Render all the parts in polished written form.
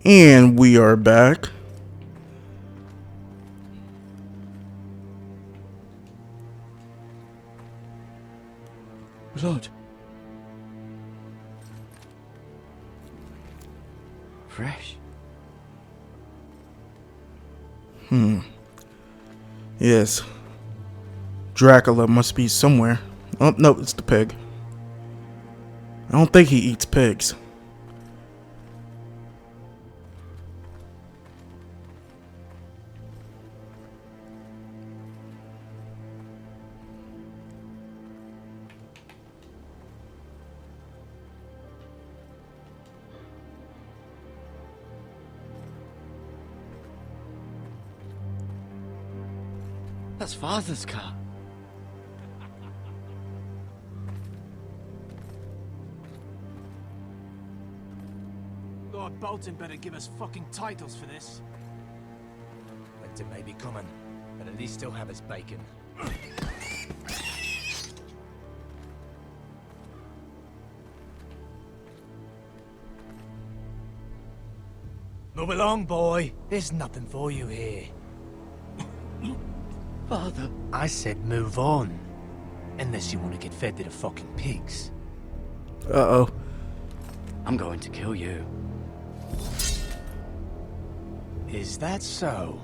And we are back. Blood. Fresh. Yes. Dracula must be somewhere. Oh, no, it's the pig. I don't think he eats pigs. That's Father's car. Lord Bolton better give us fucking titles for this. Winter may be coming, but at least he'll have his bacon. Move along, boy. There's nothing for you here. Father. I said move on. Unless you want to get fed to the fucking pigs. Uh-oh. I'm going to kill you. Is that so?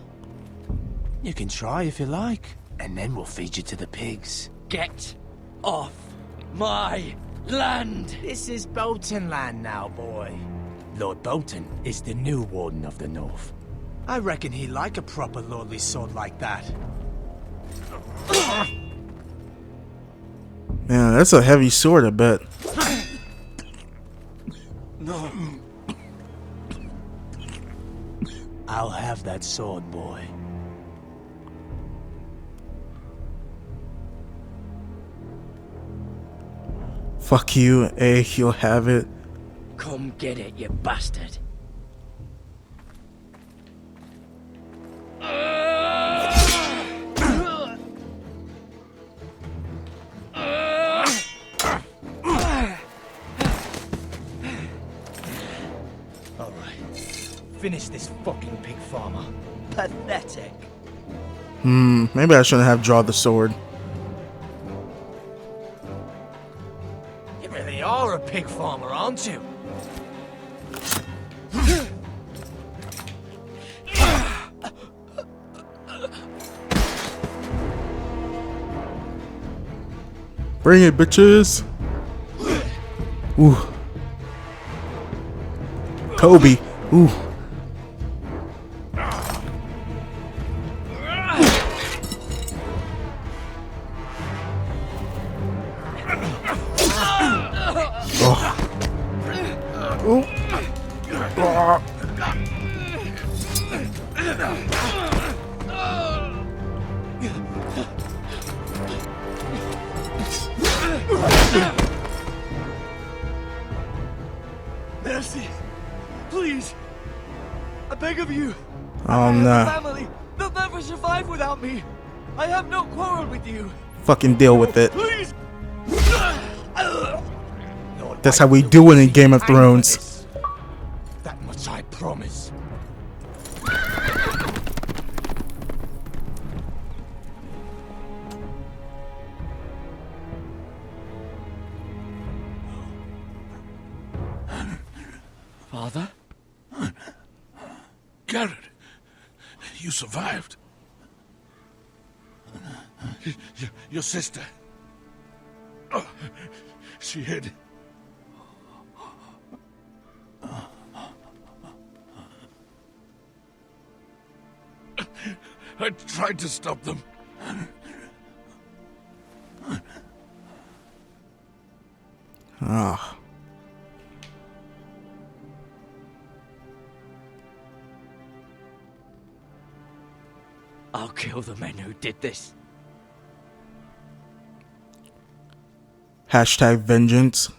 You can try if you like, and then we'll feed you to the pigs. Get off my land! This is Bolton land now, boy. Lord Bolton is the new Warden of the North. I reckon he'd like a proper lordly sword like that. Man, that's a heavy sword, I bet. No. I'll have that sword, boy. Fuck you, you'll have it. Come get it, you bastard. Finish this fucking pig farmer. Pathetic. Maybe I shouldn't have drawn the sword. You really are a pig farmer, aren't you? Bring it, bitches. Ooh. Kobe. Ooh. Mercy! Please! I beg of you! Oh I have a no. family! They'll never survive without me! I have no quarrel with you! Fucking deal with it. Please! That's how we do it in Game of Thrones. That much I promise. Father? Garrett, you survived. Your sister. Oh, she hid. I tried to stop them. Ah. I'll kill the men who did this. Hashtag vengeance.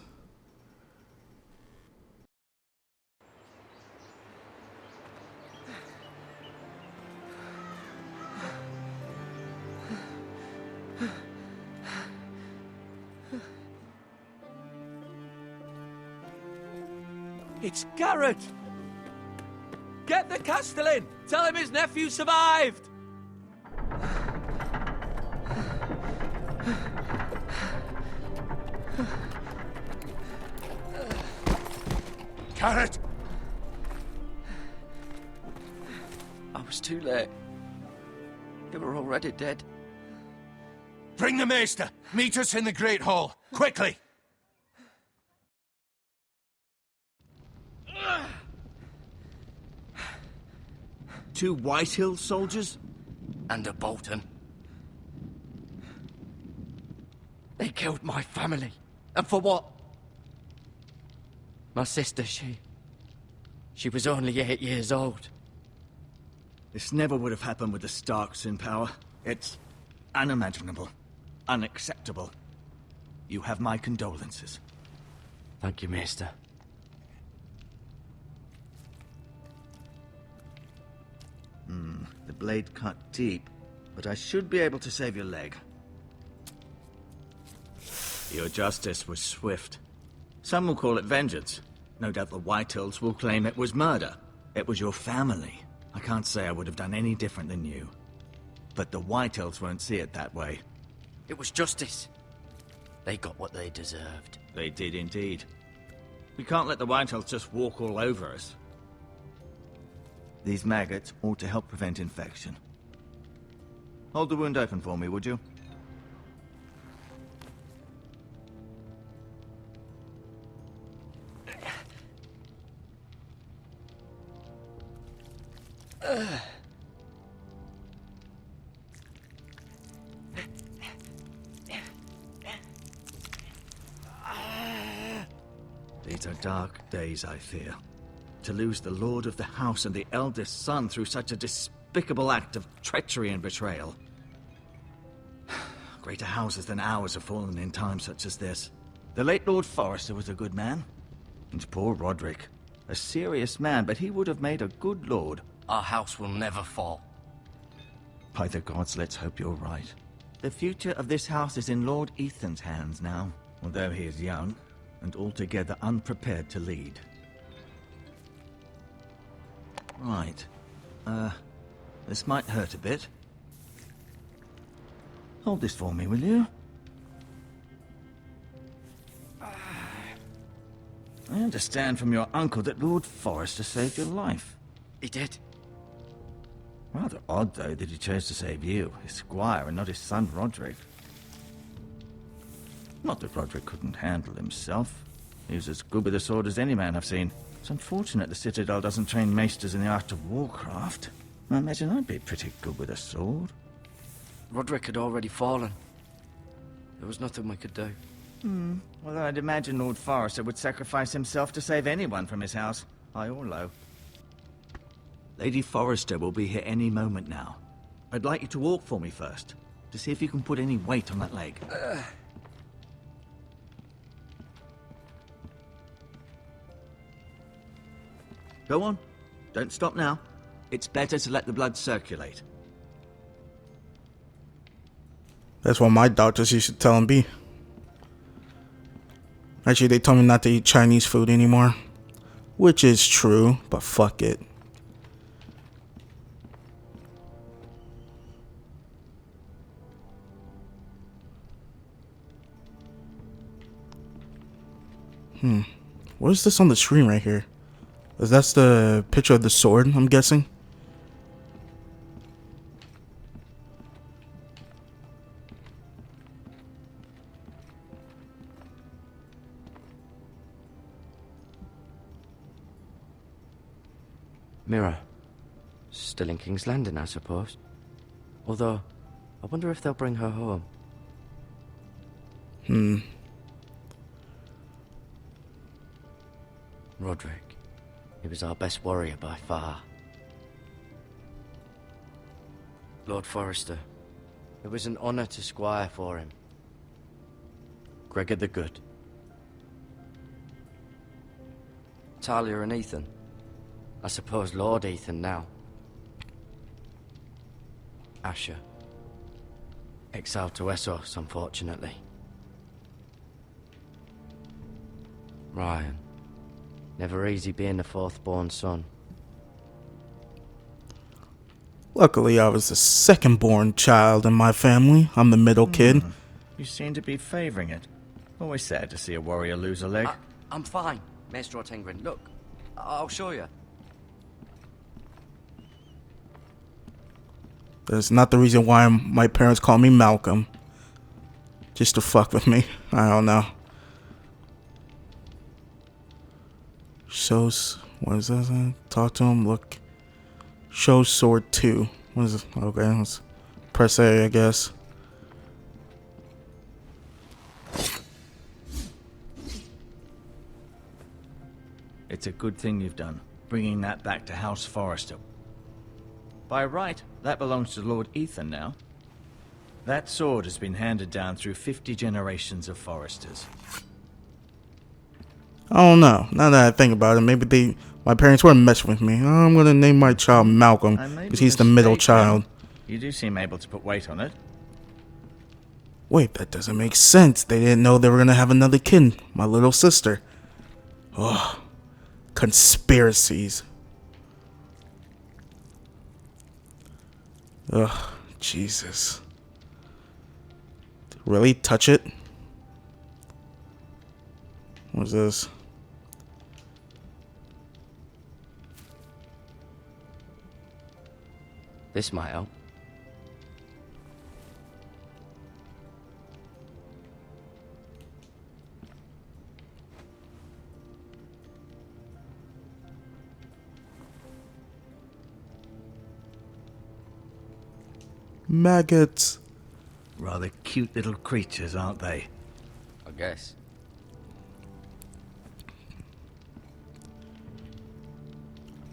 It's Garrett! Get the Castellan! Tell him his nephew survived! Carrot! I was too late. They were already dead. Bring the maester! Meet us in the Great Hall! Quickly! Two Whitehill soldiers? And a Bolton. They killed my family. And for what? My sister, she was only 8 years old. This never would have happened with the Starks in power. It's unimaginable. Unacceptable. You have my condolences. Thank you, Maester. The blade cut deep, but I should be able to save your leg. Your justice was swift. Some will call it vengeance. No doubt the Whitehills will claim it was murder. It was your family. I can't say I would have done any different than you. But the Whitehills won't see it that way. It was justice. They got what they deserved. They did indeed. We can't let the Whitehills just walk all over us. These maggots ought to help prevent infection. Hold the wound open for me, would you? These are dark days, I fear. To lose the lord of the house and the eldest son through such a despicable act of treachery and betrayal. Greater houses than ours have fallen in times such as this. The late Lord Forrester was a good man. And poor Roderick. A serious man, but he would have made a good lord. Our house will never fall. By the gods, let's hope you're right. The future of this house is in Lord Ethan's hands now, although he is young and altogether unprepared to lead. Right. This might hurt a bit. Hold this for me, will you? I understand from your uncle that Lord Forrester saved your life. He did. Rather odd, though, that he chose to save you, his squire, and not his son Roderick. Not that Roderick couldn't handle himself. He was as good with a sword as any man I've seen. It's unfortunate the Citadel doesn't train maesters in the art of warcraft. I imagine I'd be pretty good with a sword. Roderick had already fallen. There was nothing we could do. Well, I'd imagine Lord Forrester would sacrifice himself to save anyone from his house, high or low. Lady Forrester will be here any moment now. I'd like you to walk for me first, to see if you can put any weight on that leg. Go on. Don't stop now. It's better to let the blood circulate. That's what my doctors used to tell him be. Actually, they told me not to eat Chinese food anymore. Which is true, but fuck it. What is this on the screen right here? That's the picture of the sword, I'm guessing. Mirror. Still in King's Landing, I suppose. Although, I wonder if they'll bring her home. Roderick. He was our best warrior by far. Lord Forrester. It was an honor to squire for him. Gregor the Good. Talia and Ethan. I suppose Lord Ethan now. Asher. Exiled to Essos, unfortunately. Ryan. Never easy being the fourth-born son. Luckily, I was the second-born child in my family. I'm the middle kid. You seem to be favoring it. Always sad to see a warrior lose a leg. I'm fine, Maester Ortengrin. Look, I'll show you. That's not the reason why my parents call me Malcolm. Just to fuck with me. I don't know. Shows. What is that? Talk to him. Look. Show sword 2. What is it? Okay, let's press A, I guess. It's a good thing you've done, bringing that back to House Forrester. By right, that belongs to Lord Ethan now. That sword has been handed down through 50 generations of Forresters. I don't know. Now that I think about it, maybe my parents weren't messing with me. I'm gonna name my child Malcolm because he's the middle child. You do seem able to put weight on it. Wait, that doesn't make sense. They didn't know they were gonna have another kid, my little sister. Ugh. Conspiracies. Ugh, Jesus. Really? Touch it? What's this? This might help. Maggots. Rather cute little creatures, aren't they? I guess.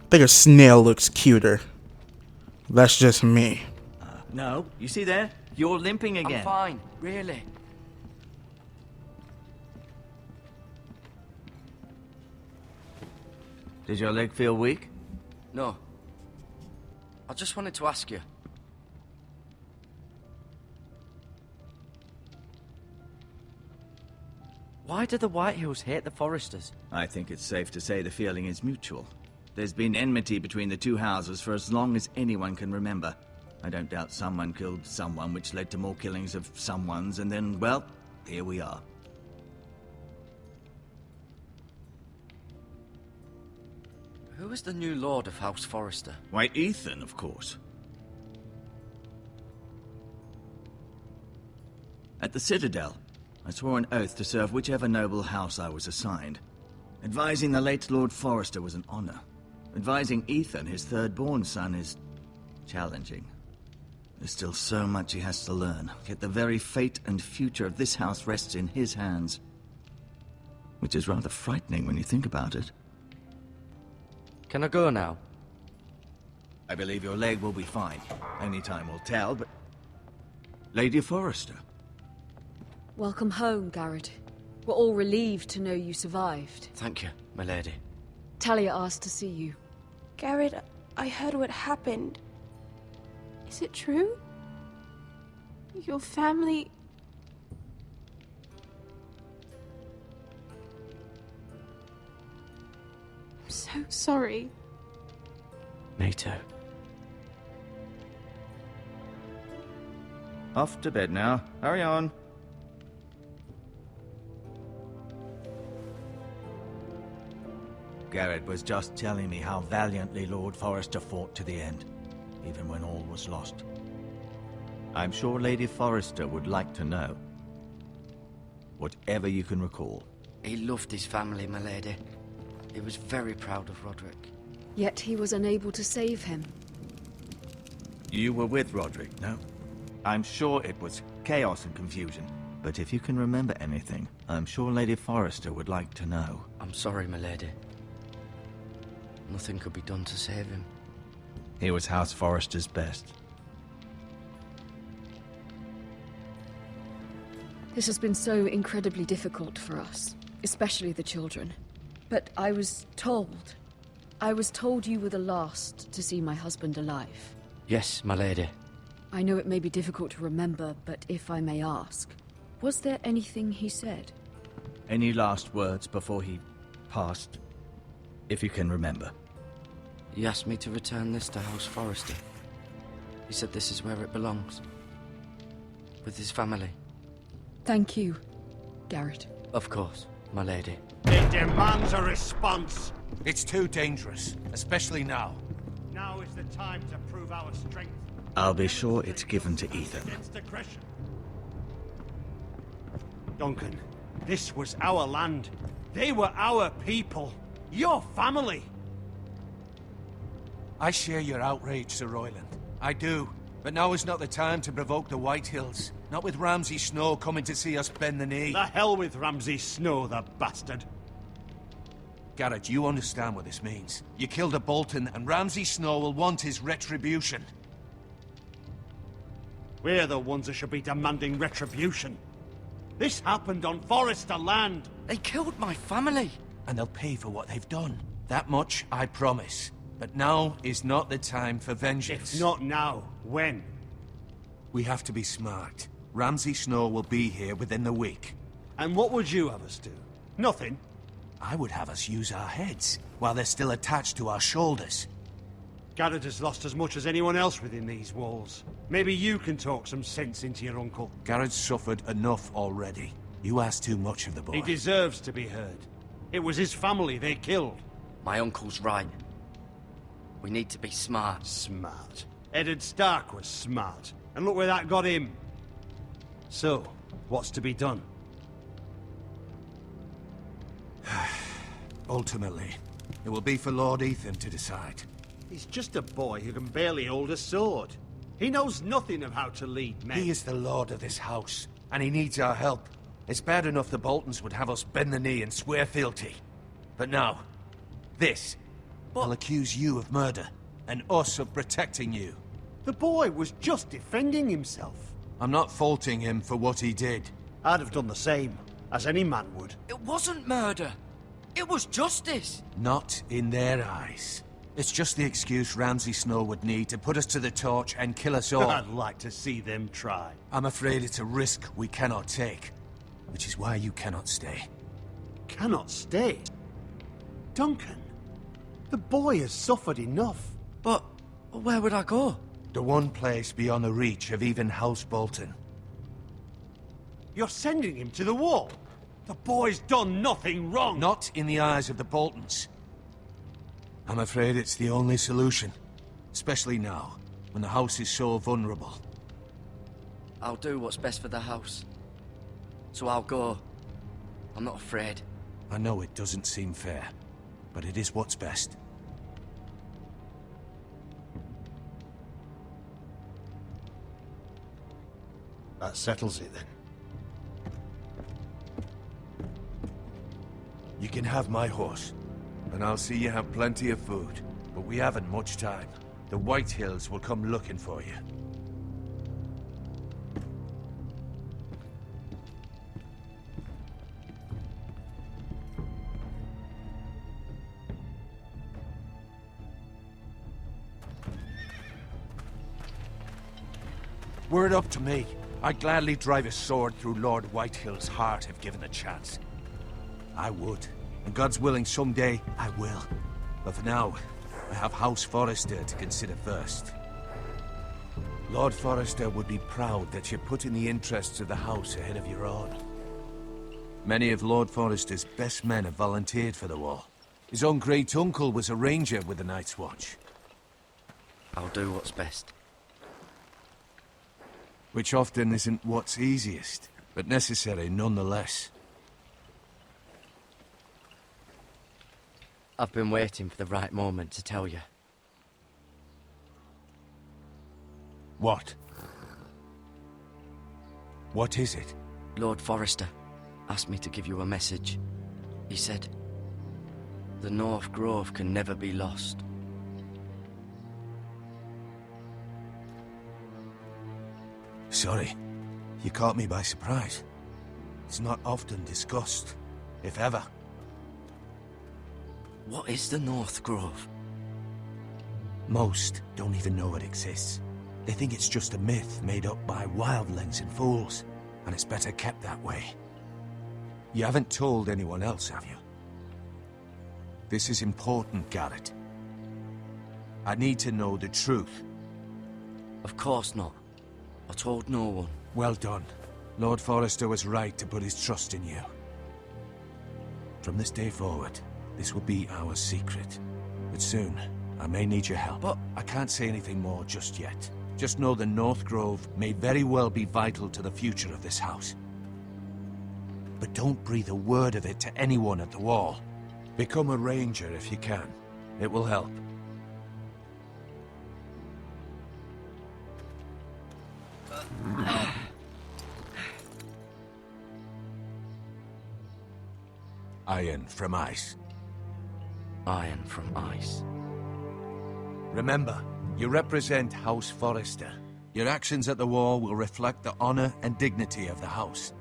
I think a snail looks cuter. That's just me. No, you see there? You're limping again. I'm fine, really. Does your leg feel weak? No. I just wanted to ask you. Why do the Whitehills hate the Forresters? I think it's safe to say the feeling is mutual. There's been enmity between the two houses for as long as anyone can remember. I don't doubt someone killed someone, which led to more killings of someones, and then, well, here we are. Who is the new Lord of House Forrester? Why, Ethan, of course. At the Citadel, I swore an oath to serve whichever noble house I was assigned. Advising the late Lord Forrester was an honor. Advising Ethan, his third-born son, is challenging. There's still so much he has to learn, yet the very fate and future of this house rests in his hands. Which is rather frightening when you think about it. Can I go now? I believe your leg will be fine. Only time will tell, but... Lady Forrester. Welcome home, Garrett. We're all relieved to know you survived. Thank you, my lady. Talia asked to see you. Garrett, I heard what happened. Is it true? Your family... I'm so sorry. Me too. Off to bed now. Hurry on. Garrett was just telling me how valiantly Lord Forrester fought to the end, even when all was lost. I'm sure Lady Forrester would like to know. Whatever you can recall. He loved his family, my lady. He was very proud of Roderick. Yet he was unable to save him. You were with Roderick, no? I'm sure it was chaos and confusion. But if you can remember anything, I'm sure Lady Forrester would like to know. I'm sorry, my lady. Nothing could be done to save him. He was House Forrester's best. This has been so incredibly difficult for us, especially the children. But I was told you were the last to see my husband alive. Yes, my lady. I know it may be difficult to remember, but if I may ask, was there anything he said? Any last words before he passed? If you can remember. He asked me to return this to House Forrester. He said this is where it belongs. With his family. Thank you, Garrett. Of course, my lady. It demands a response. It's too dangerous, especially now. Now is the time to prove our strength. I'll be sure it's given to Ethan. Against aggression. Duncan, this was our land. They were our people. Your family. I share your outrage, Sir Royland. I do. But now is not the time to provoke the White Hills. Not with Ramsay Snow coming to see us bend the knee. The hell with Ramsay Snow, the bastard. Garrett, you understand what this means. You killed a Bolton, and Ramsay Snow will want his retribution. We're the ones that should be demanding retribution. This happened on Forrester land. They killed my family! And they'll pay for what they've done. That much, I promise. But now is not the time for vengeance. If not now, when? We have to be smart. Ramsay Snow will be here within the week. And what would you have us do? Nothing. I would have us use our heads, while they're still attached to our shoulders. Garrett has lost as much as anyone else within these walls. Maybe you can talk some sense into your uncle. Garrett's suffered enough already. You ask too much of the boy. He deserves to be heard. It was his family they killed. My uncle's right. We need to be smart. Smart. Eddard Stark was smart. And look where that got him. So, what's to be done? Ultimately, it will be for Lord Ethan to decide. He's just a boy who can barely hold a sword. He knows nothing of how to lead men. He is the lord of this house, and he needs our help. It's bad enough the Boltons would have us bend the knee and swear fealty. But now, this. I'll accuse you of murder, and us of protecting you. The boy was just defending himself. I'm not faulting him for what he did. I'd have done the same, as any man would. It wasn't murder. It was justice. Not in their eyes. It's just the excuse Ramsay Snow would need to put us to the torch and kill us all. I'd like to see them try. I'm afraid it's a risk we cannot take, which is why you cannot stay. Cannot stay? Duncan, the boy has suffered enough. But where would I go? The one place beyond the reach of even House Bolton. You're sending him to the wall? The boy's done nothing wrong! Not in the eyes of the Boltons. I'm afraid it's the only solution. Especially now, when the house is so vulnerable. I'll do what's best for the house. So I'll go. I'm not afraid. I know it doesn't seem fair, but it is what's best. That settles it then. You can have my horse, and I'll see you have plenty of food. But we haven't much time. The White Hills will come looking for you. Were it up to me, I'd gladly drive a sword through Lord Whitehill's heart if given the chance. I would. And God's willing, someday I will. But for now, I have House Forrester to consider first. Lord Forrester would be proud that you're putting the interests of the house ahead of your own. Many of Lord Forrester's best men have volunteered for the war. His own great-uncle was a ranger with the Night's Watch. I'll do what's best. Which often isn't what's easiest, but necessary nonetheless. I've been waiting for the right moment to tell you. What? What is it? Lord Forrester asked me to give you a message. He said, the North Grove can never be lost. Sorry, you caught me by surprise. It's not often discussed, if ever. What is the North Grove? Most don't even know it exists. They think it's just a myth made up by wildlings and fools, and it's better kept that way. You haven't told anyone else, have you? This is important, Garrett. I need to know the truth. Of course not. I told no one. Well done. Lord Forrester was right to put his trust in you. From this day forward, this will be our secret. But soon, I may need your help. But I can't say anything more just yet. Just know the North Grove may very well be vital to the future of this house. But don't breathe a word of it to anyone at the Wall. Become a ranger if you can. It will help. Iron from ice. Iron from ice. Remember, you represent House Forrester. Your actions at the Wall will reflect the honor and dignity of the house.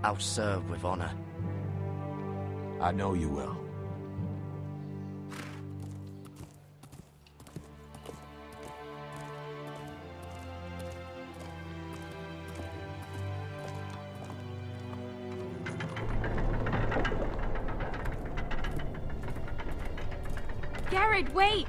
I'll serve with honor. I know you will. Garrett, wait!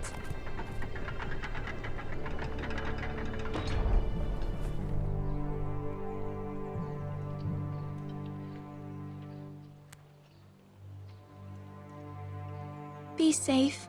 Be safe.